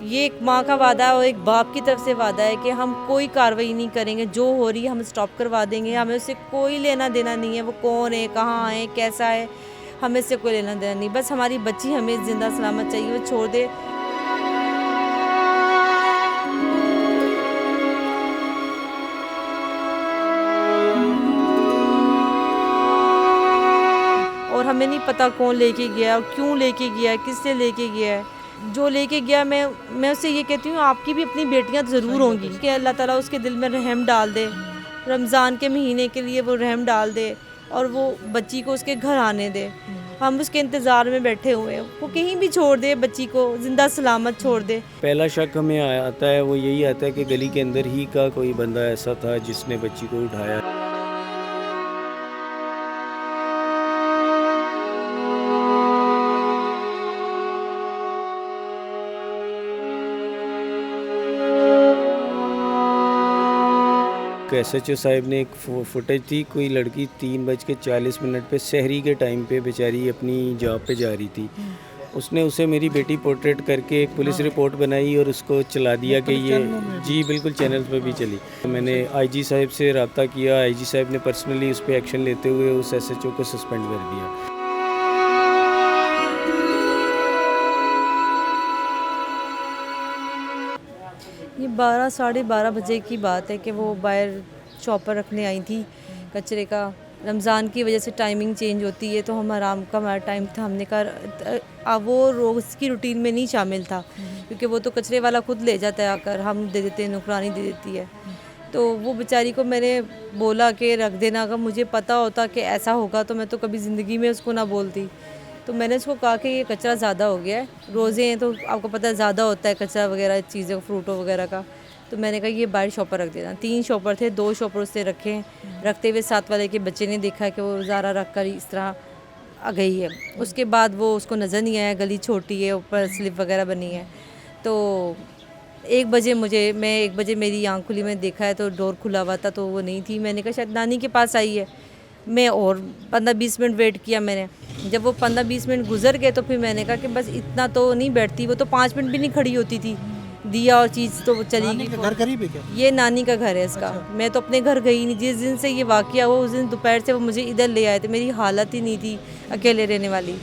یہ ایک ماں کا وعدہ ہے اور ایک باپ کی طرف سے وعدہ ہے کہ ہم کوئی کارروائی نہیں کریں گے، جو ہو رہی ہے ہم سٹاپ کروا دیں گے، ہمیں اس سے کوئی لینا دینا نہیں ہے، وہ کون ہے، کہاں ہے، کیسا ہے، ہمیں اس سے کوئی لینا دینا نہیں، بس ہماری بچی ہمیں زندہ سلامت چاہیے، وہ چھوڑ دے۔ اور ہمیں نہیں پتہ کون لے کے گیا اور کیوں لے کے گیا ہے، کس سے لے کے گیا ہے، جو لے کے گیا میں اس سے یہ کہتی ہوں آپ کی بھی اپنی بیٹیاں ضرور ہوں گی کہ اللہ تعالیٰ اس کے دل میں رحم ڈال دے، رمضان کے مہینے کے لیے وہ رحم ڈال دے اور وہ بچی کو اس کے گھر آنے دے۔ ہم اس کے انتظار میں بیٹھے ہوئے ہیں، وہ کہیں بھی چھوڑ دے، بچی کو زندہ سلامت چھوڑ دے۔ پہلا شک ہمیں آتا ہے وہ یہی آتا ہے کہ گلی کے اندر ہی کا کوئی بندہ ایسا تھا جس نے بچی کو اٹھایا۔ ایس ایچ او صاحب نے ایک فوٹیج تھی، کوئی لڑکی 3:40 پہ سحری کے ٹائم پہ بیچاری اپنی جاب پہ جا رہی تھی، اس نے اسے میری بیٹی پورٹریٹ کر کے ایک پولیس رپورٹ بنائی اور اس کو چلا دیا کہ یہ جی بالکل چینلز پہ بھی چلی۔ میں نے آئی جی صاحب سے رابطہ کیا، آئی جی صاحب نے پرسنلی اس پہ ایکشن لیتے ہوئے اس ایس ایچ او کو سسپینڈ کر دیا۔ یہ 12 بجے کی بات ہے کہ وہ باہر چاپر رکھنے آئی تھی کچرے کا۔ رمضان کی وجہ سے ٹائمنگ چینج ہوتی ہے تو ہمارا ٹائم تھا، ہم نے کہا وہ روز کی روٹین میں نہیں شامل تھا کیونکہ وہ تو کچرے والا خود لے جاتا ہے، آ کر ہم دے دیتے ہیں، نوکرانی دے دیتی ہے۔ تو وہ بیچاری کو میں نے بولا کہ رکھ دینا، اگر مجھے پتہ ہوتا کہ ایسا ہوگا تو میں تو کبھی زندگی میں اس کو نہ بولتی۔ تو میں نے اس کو کہا کہ یہ کچرا زیادہ ہو گیا ہے، روزے ہیں تو آپ کو پتہ ہے زیادہ ہوتا ہے کچرا وغیرہ چیزیں، فروٹوں وغیرہ کا۔ تو میں نے کہا یہ باہر شاپر رکھ دینا۔ 3 شاپر تھے، 2 شاپر اس سے رکھے، رکھتے ہوئے ساتھ والے کے بچے نے دیکھا کہ وہ زارا رکھ کر اس طرح آ گئی ہے۔ اس کے بعد وہ اس کو نظر نہیں آیا، گلی چھوٹی ہے، اوپر سلپ وغیرہ بنی ہے۔ تو 1 بجے میری آنکھ کھلی، میں نے دیکھا ہے تو ڈور کھلا ہوا تھا تو وہ نہیں تھی۔ میں نے کہا شاید نانی کے پاس آئی ہے۔ میں اور 15-20 منٹ ویٹ کیا میں نے، جب وہ 15-20 منٹ گزر گئے تو پھر میں نے کہا کہ بس اتنا تو نہیں بیٹھتی، وہ تو 5 منٹ بھی نہیں کھڑی ہوتی تھی، دیا اور چیز تو وہ چلی گئی۔ گھر قریب ہے کیا؟ یہ نانی کا گھر ہے اس کا۔ میں تو اپنے گھر گئی نہیں، جس دن سے یہ واقعہ ہوا اس دن دوپہر سے وہ مجھے ادھر لے آئے تھے، میری حالت ہی نہیں تھی اکیلے رہنے والی،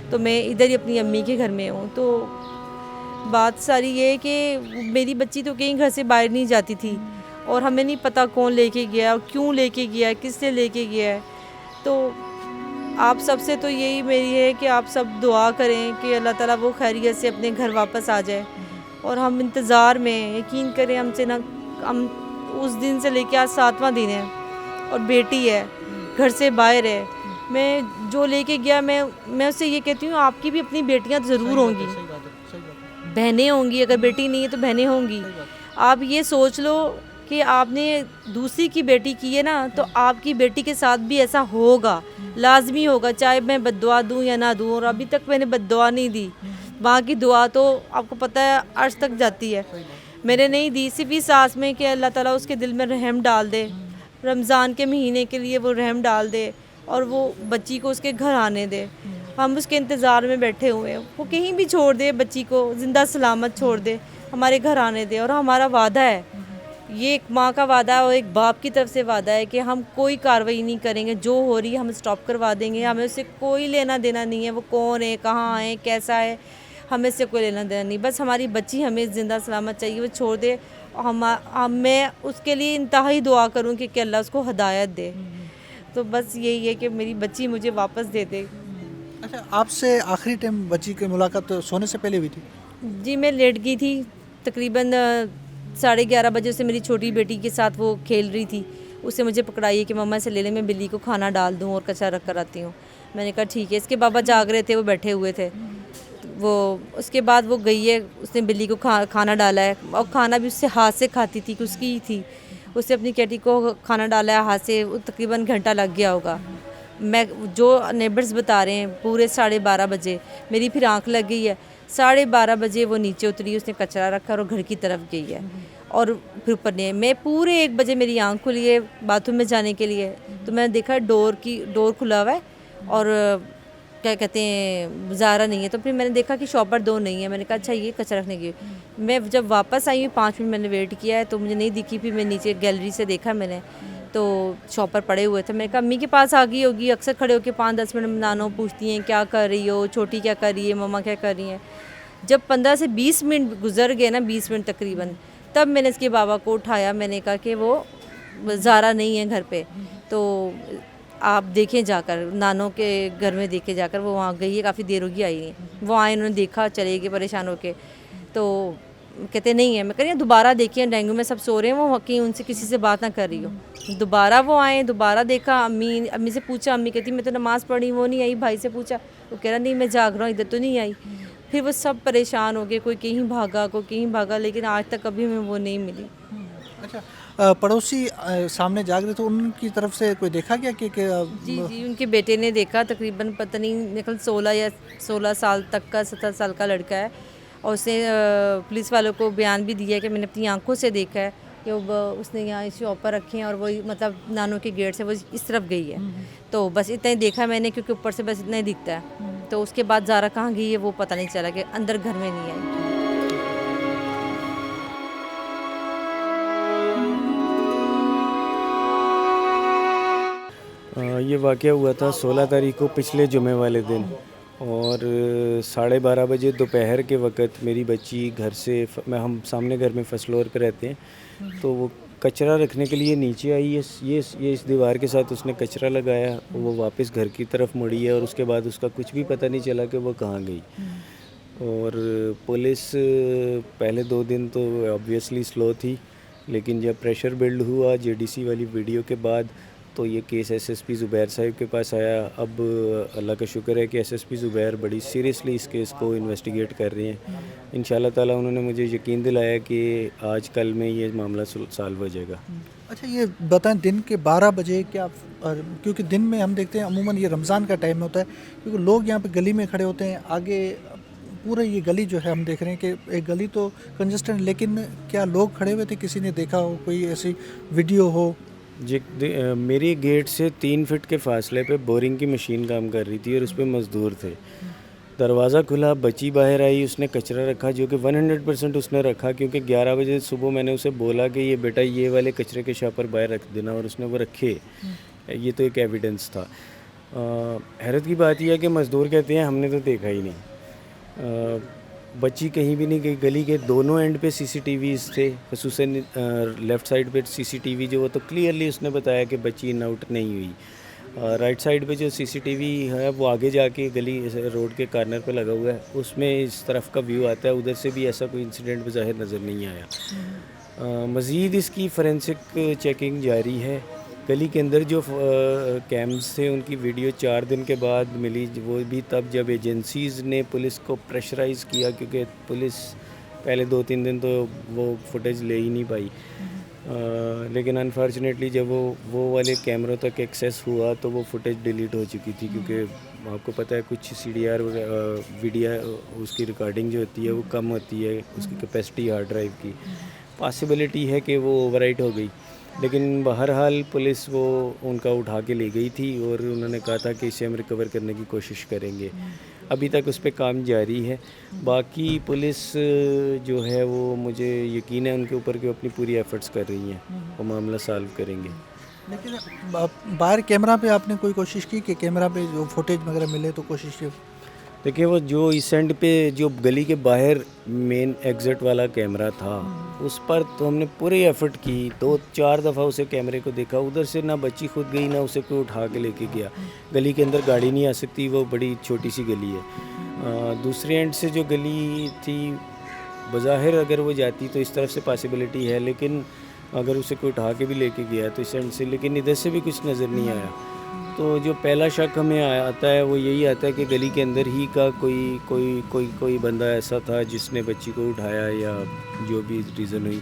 تو میں ادھر ہی اپنی امی کے گھر میں ہوں۔ تو بات ساری یہ ہے کہ میری بچی تو کہیں گھر سے باہر نہیں جاتی تھی اور ہمیں نہیں پتہ کون لے کے گیا اور کیوں لے کے گیا ہے، کس سے لے کے گیا ہے۔ تو آپ سب سے تو یہی میری ہے کہ آپ سب دعا کریں کہ اللہ تعالیٰ وہ خیریت سے اپنے گھر واپس آ جائے، اور ہم انتظار میں، یقین کریں ہم اس دن سے لے کے آج 7واں دن ہے اور بیٹی ہے، گھر سے باہر ہے۔ میں جو لے کے گیا میں اس سے یہ کہتی ہوں آپ کی بھی اپنی بیٹیاں ضرور ہوں گی، بہنیں ہوں گی، اگر بیٹی نہیں ہے تو بہنیں ہوں گی۔ آپ یہ سوچ لو کہ آپ نے دوسری کی بیٹی کی ہے نا، تو آپ کی بیٹی کے ساتھ بھی ایسا ہوگا، لازمی ہوگا، چاہے میں بد دعا دوں یا نہ دوں، اور ابھی تک میں نے بد دعا نہیں دی۔ وہاں کی دعا تو آپ کو پتہ ہے عرش تک جاتی ہے، میں نے نہیں دی، صرف اس آس میں کہ اللہ تعالیٰ اس کے دل میں رحم ڈال دے، رمضان کے مہینے کے لیے وہ رحم ڈال دے اور وہ بچی کو اس کے گھر آنے دے۔ ہم اس کے انتظار میں بیٹھے ہوئے ہیں، وہ کہیں بھی چھوڑ دے، بچی کو زندہ سلامت چھوڑ دے، ہمارے گھر آنے دے، اور ہمارا وعدہ ہے، یہ ایک ماں کا وعدہ ہے اور ایک باپ کی طرف سے وعدہ ہے کہ ہم کوئی کارروائی نہیں کریں گے، جو ہو رہی ہے ہم سٹاپ کروا دیں گے، ہمیں اس سے کوئی لینا دینا نہیں ہے، وہ کون ہے، کہاں ہے، کیسا ہے، ہمیں اس سے کوئی لینا دینا نہیں، بس ہماری بچی ہمیں زندہ سلامت چاہیے، وہ چھوڑ دے۔ میں اس کے لیے انتہائی دعا کروں کہ اللہ اس کو ہدایت دے، تو بس یہی ہے کہ میری بچی مجھے واپس دے دے۔ اچھا، آپ سے آخری ٹائم بچی کی ملاقات سونے سے پہلے ہوئی تھی؟ جی میں لیٹ گئی تھی، تقریباً 11:30 بجے سے میری چھوٹی بیٹی کے ساتھ وہ کھیل رہی تھی، اسے مجھے پکڑائی کہ مما سے لے لے، میں بلی کو کھانا ڈال دوں اور کچرا رکھ کر آتی ہوں۔ میں نے کہا ٹھیک ہے۔ اس کے بابا جاگ رہے تھے، وہ بیٹھے ہوئے تھے، وہ اس کے بعد وہ گئی ہے، اس نے بلی کو کھانا ڈالا ہے، اور کھانا بھی اس سے ہاتھ سے کھاتی تھی کہ اس کی ہی تھی، اس نے اپنی کیٹی کو کھانا ڈالا ہے ہاتھ سے، تقریباً گھنٹہ لگ گیا ہوگا۔ میں جو نیبرز بتا رہے ہیں پورے 12:30 بجے میری پھر آنکھ لگ گئی ہے، 12:30 بجے وہ نیچے اتری، اس نے کچرا رکھا اور گھر کی طرف گئی ہے، اور پھر اوپر نے میں پورے 1 بجے میری آنکھ کھلی ہے باتھ روم میں جانے کے لیے، تو میں نے دیکھا ڈور کھلا ہوا ہے اور کیا کہتے ہیں زارا نہیں ہے. تو پھر میں نے دیکھا کہ شاپر 2 نہیں ہے. میں نے کہا اچھا یہ کچرا رکھنے کی. میں جب واپس آئی 5 منٹ میں نے ویٹ کیا ہے تو مجھے نہیں دکھی. پھر میں نیچے گیلری سے دیکھا میں نے تو شاپر پڑے ہوئے تھے. میں نے کہا امی کے پاس آ گئی ہوگی. اکثر کھڑے ہو کے 5-10 منٹ نانو پوچھتی ہیں کیا کر رہی ہو, چھوٹی کیا کر رہی ہے, مما کیا کر رہی ہیں. جب 15 سے 20 منٹ گزر گئے نا, 20 منٹ تقریباً, تب میں نے اس کے بابا کو اٹھایا. میں نے کہا کہ وہ زارا نہیں ہے گھر پہ, تو آپ دیکھیں جا کر, نانوں کے گھر میں دیکھے جا کر. وہ وہاں گئی ہے, کافی دیر ہوگی آئی نہیں. وہ آئے, انہوں نے دیکھا, چلے گئے پریشان ہو کے. تو کہتے نہیں ہے. میں کہہ رہی ہوں دوبارہ دیکھیں, ڈینگو میں سب سو رہے ہیں, وہ کہیں ان سے کسی سے بات نہ کر رہی ہو. دوبارہ وہ آئے, دوبارہ دیکھا, امی سے پوچھا. امی کہتی میں تو نماز پڑھی, وہ نہیں آئی. بھائی سے پوچھا, وہ کہہ رہا نہیں میں جاگ رہا ہوں, ادھر تو نہیں آئی. پھر وہ سب پریشان ہو گئے, کوئی کہیں بھاگا, کوئی کہیں بھاگا, لیکن آج تک کبھی ہمیں وہ نہیں ملی. اچھا, پڑوسی سامنے جاگ رہے تو ان کی طرف سے کوئی دیکھا گیا کہ جی ان کے بیٹے نے دیکھا. تقریباً پتہ نہیں نکل 16 سال تک کا, 17 سال کا لڑکا ہے. اور اس نے پولیس والوں کو بیان بھی دیا ہے کہ میں نے اپنی آنکھوں سے دیکھا ہے کہ اس نے یہاں شاپ پر رکھے ہیں اور وہ مطلب نانوں کے گیٹ سے وہ اس طرف گئی ہے. تو بس اتنا ہی دیکھا میں نے, کیونکہ اوپر سے بس اتنا ہی دکھتا ہے. تو اس کے بعد زارا کہاں گئی ہے وہ پتہ نہیں چلا, کہ اندر گھر میں نہیں آئی. یہ واقعہ ہوا تھا 16 تاریخ کو, پچھلے جمعے والے دن, اور 12:30 بجے دوپہر کے وقت میری بچی گھر سے, ہم سامنے گھر میں فرسٹ فلور پہ رہتے ہیں, تو وہ کچرا رکھنے کے لیے نیچے آئی ہے. یہ اس دیوار کے ساتھ اس نے کچرا لگایا, وہ واپس گھر کی طرف مڑی ہے, اور اس کے بعد اس کا کچھ بھی پتہ نہیں چلا کہ وہ کہاں گئی. اور پولیس پہلے 2 دن تو آبویسلی سلو تھی, لیکن جب پریشر بلڈ ہوا JDC والی ویڈیو کے بعد, تو یہ کیس SSP زبیر صاحب کے پاس آیا. اب اللہ کا شکر ہے کہ SSP زبیر بڑی سیریسلی اس کیس کو انویسٹیگیٹ کر رہے ہیں. انشاءاللہ تعالیٰ انہوں نے مجھے یقین دلایا کہ آج کل میں یہ معاملہ سالو ہو جائے گا. اچھا یہ بتائیں, دن کے 12 بجے کیا, کیونکہ دن میں ہم دیکھتے ہیں عموماً یہ رمضان کا ٹائم ہوتا ہے, کیونکہ لوگ یہاں پہ گلی میں کھڑے ہوتے ہیں, آگے پورے یہ گلی جو ہے ہم دیکھ رہے ہیں کہ ایک گلی تو کنجسٹنٹ, لیکن کیا لوگ کھڑے ہوئے تھے, کسی نے دیکھا ہو, کوئی ایسی ویڈیو ہو؟ جی, میری گیٹ سے 3 فٹ کے فاصلے پہ بورنگ کی مشین کام کر رہی تھی, اور اس پہ مزدور تھے. دروازہ کھلا, بچی باہر آئی, اس نے کچرا رکھا, جو کہ 100% اس نے رکھا, کیونکہ 11 بجے صبح میں نے اسے بولا کہ یہ بیٹا یہ والے کچرے کے شاپر باہر رکھ دینا, اور اس نے وہ رکھے. یہ تو ایک ایویڈنس تھا. حیرت کی بات یہ ہے کہ مزدور کہتے ہیں ہم نے تو دیکھا ہی نہیں. بچی کہیں بھی نہیں گئی. گلی کے دونوں اینڈ پہ CCTVs تھے, خصوصاً لیفٹ سائڈ پہ CCTV جو وہ تو کلیئرلی اس نے بتایا کہ بچی ان آؤٹ نہیں ہوئی. رائٹ سائڈ پہ جو CCTV ہے وہ آگے جا کے گلی روڈ کے کارنر پہ لگا ہوا ہے, اس میں اس طرف کا ویو آتا ہے, ادھر سے بھی ایسا کوئی انسیڈنٹ بظاہر نظر نہیں آیا. مزید اس کی فورینسک چیکنگ جاری ہے. گلی کے اندر جو کیمز تھے ان کی ویڈیو 4 دن کے بعد ملی, وہ بھی تب جب ایجنسیز نے پولیس کو پریشرائز کیا, کیونکہ پولیس پہلے 2-3 دن تو وہ فوٹیج لے ہی نہیں پائی. لیکن انفارچونیٹلی جب وہ والے کیمروں تک ایکسیس ہوا تو وہ فوٹیج ڈیلیٹ ہو چکی تھی, کیونکہ آپ کو پتہ ہے کچھ CDR ویڈیو اس کی ریکارڈنگ جو ہوتی ہے وہ کم ہوتی ہے, اس کی کیپیسٹی ہارڈ ڈرائیو کی. پاسبلٹی ہے کہ وہ اوور رائٹ ہو گئی, لیکن بہرحال پولیس وہ ان کا اٹھا کے لے گئی تھی, اور انہوں نے کہا تھا کہ اسے ہم ریکور کرنے کی کوشش کریں گے. ابھی تک اس پہ کام جاری ہے. باقی پولیس جو ہے وہ مجھے یقین ہے ان کے اوپر کہ وہ اپنی پوری ایفرٹس کر رہی ہیں, وہ معاملہ سالو کریں گے. لیکن باہر کیمرہ پہ آپ نے کوئی کوشش کی کہ کیمرہ پہ جو فوٹیج وغیرہ ملے تو کوشش کی؟ دیکھیں وہ جو اس اینڈ پہ جو گلی کے باہر مین ایگزٹ والا کیمرہ تھا اس پر تو ہم نے پوری ایفرٹ کی, 2-4 دفعہ اسے کیمرے کو دیکھا. ادھر سے نہ بچی خود گئی نہ اسے کوئی اٹھا کے لے کے گیا. گلی کے اندر گاڑی نہیں آ سکتی, وہ بڑی چھوٹی سی گلی ہے. دوسرے اینڈ سے جو گلی تھی بظاہر اگر وہ جاتی تو اس طرف سے پاسبلٹی ہے, لیکن اگر اسے کوئی اٹھا کے بھی لے کے گیا تو اس اینڈ سے, لیکن ادھر سے بھی کچھ نظر نہیں آیا. تو جو پہلا شک ہمیں آتا ہے وہ یہی آتا ہے کہ گلی کے اندر ہی کا کوئی بندہ ایسا تھا جس نے بچی کو اٹھایا, یا جو بھی ریزن ہوئی.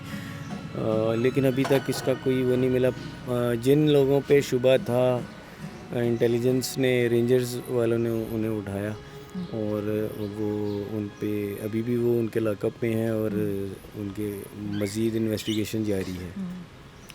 لیکن ابھی تک اس کا کوئی وہ نہیں ملا. جن لوگوں پہ شبہ تھا انٹیلیجنس نے, رینجرز والوں نے انہیں اٹھایا, اور وہ ان پہ ابھی بھی وہ ان کے لاک اپ میں ہیں, اور ان کے مزید انویسٹیگیشن جاری ہے.